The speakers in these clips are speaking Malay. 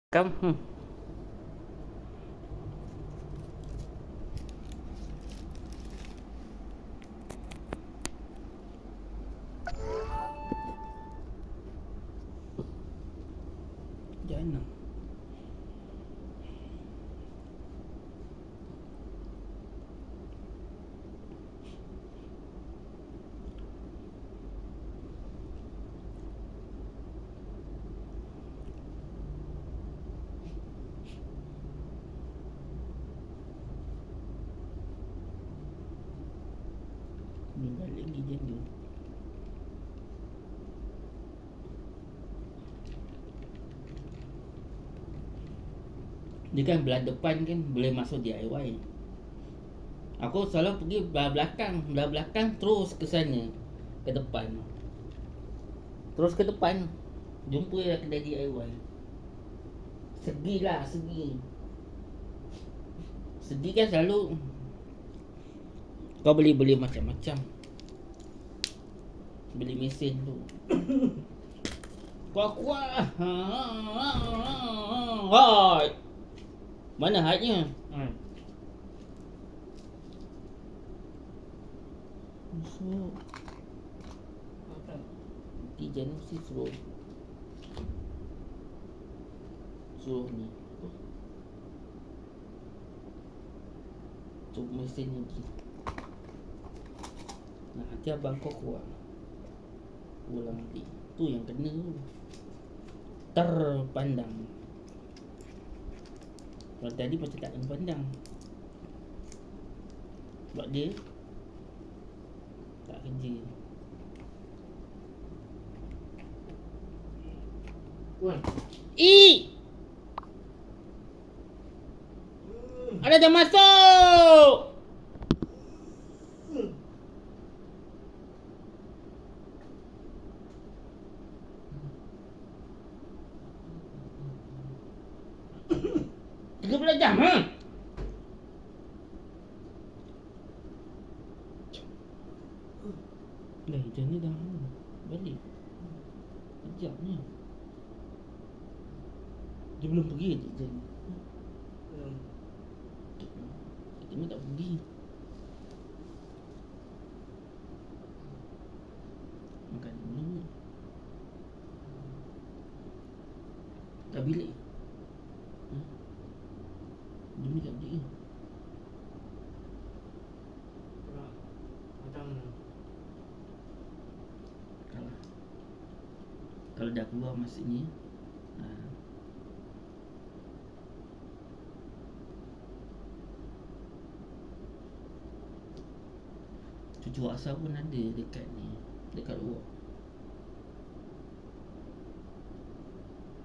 Kamu jangan ni balik lagi jangan. Dia kan belah depan kan boleh masuk DIY. Aku selalu pergi belah belakang terus ke sana, ke depan. Terus ke depan jumpa lah kedai DIY. Segi kan selalu kau beli macam-macam. Beli mesin tu. Kuat. Hai. Mana hadnya? So, Tijan mesti suruh ni. Cuba mesin ni. Nah, hati abang kau kuat. Ulang lagi. Tu yang kena tu. Terpandang. Kalau tadi macam tak kena pandang. Sebab dia tak kerja. Ada jam masuk. Tiga belas jam ha? Dah hujan ni dah balik. Sekejapnya. Dia belum pergi je hujan. Kita ni tak pergi. Makan dulu. Kat bilik. Dia ni kat bilik ni. Kalau dah keluar maksudnya cucu asal pun ada dekat ni, dekat luar.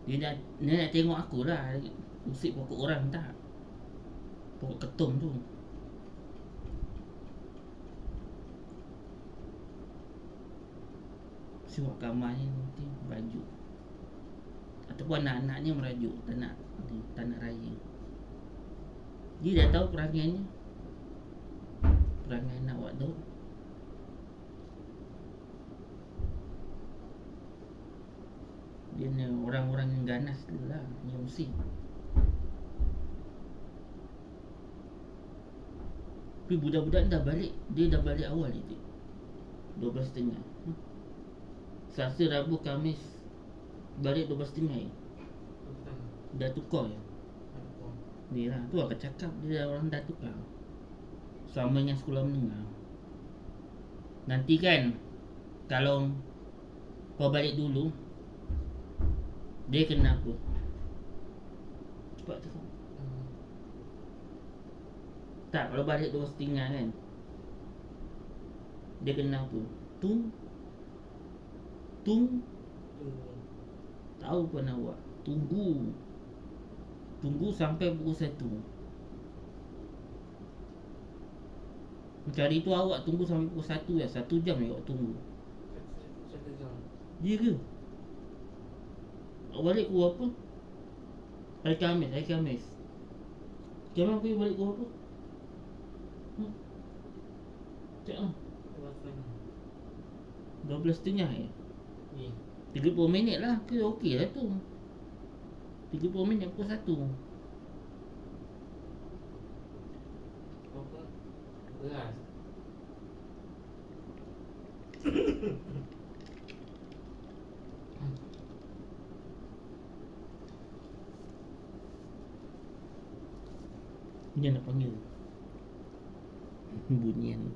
Dia nak tengok aku lah. Usik pokok orang tak? Pokok ketum tu. Siwak kamar ni nanti merajuk. Ataupun anak-anaknya merajuk. Tak nak raya. Dia dah tahu perangainya. Perangai anak awak tu. Dia ni orang-orang yang ganas tu lah. Yang usik. Tapi budak-budak dah balik. Dia dah balik awal je 12.30. Selasa, Rabu, Khamis balik 12.30. Dah tukar je. Ni lah, tu aku cakap. Dia orang dah tukar. Sama dengan sekolah menengah. Nanti kan kalau kau balik dulu, dia kena apa? Cepat cakap. Tak, kalau balik 12.30 kan, dia kena apa? Tahu pun awak. Tunggu sampai pukul 1. Macam hari tu awak tunggu sampai pukul 1 ya. 1 jam je awak tunggu. 1 jam. Ya ke? Awak balik pukul apa? Hari Khamis. Jam apa you balik pukul apa? Cak lah 12.30 ya? 30 minit lah. Okey lah tu. 30 minit pukul 1. Apa? Beras. Dia nak panggil bunyian.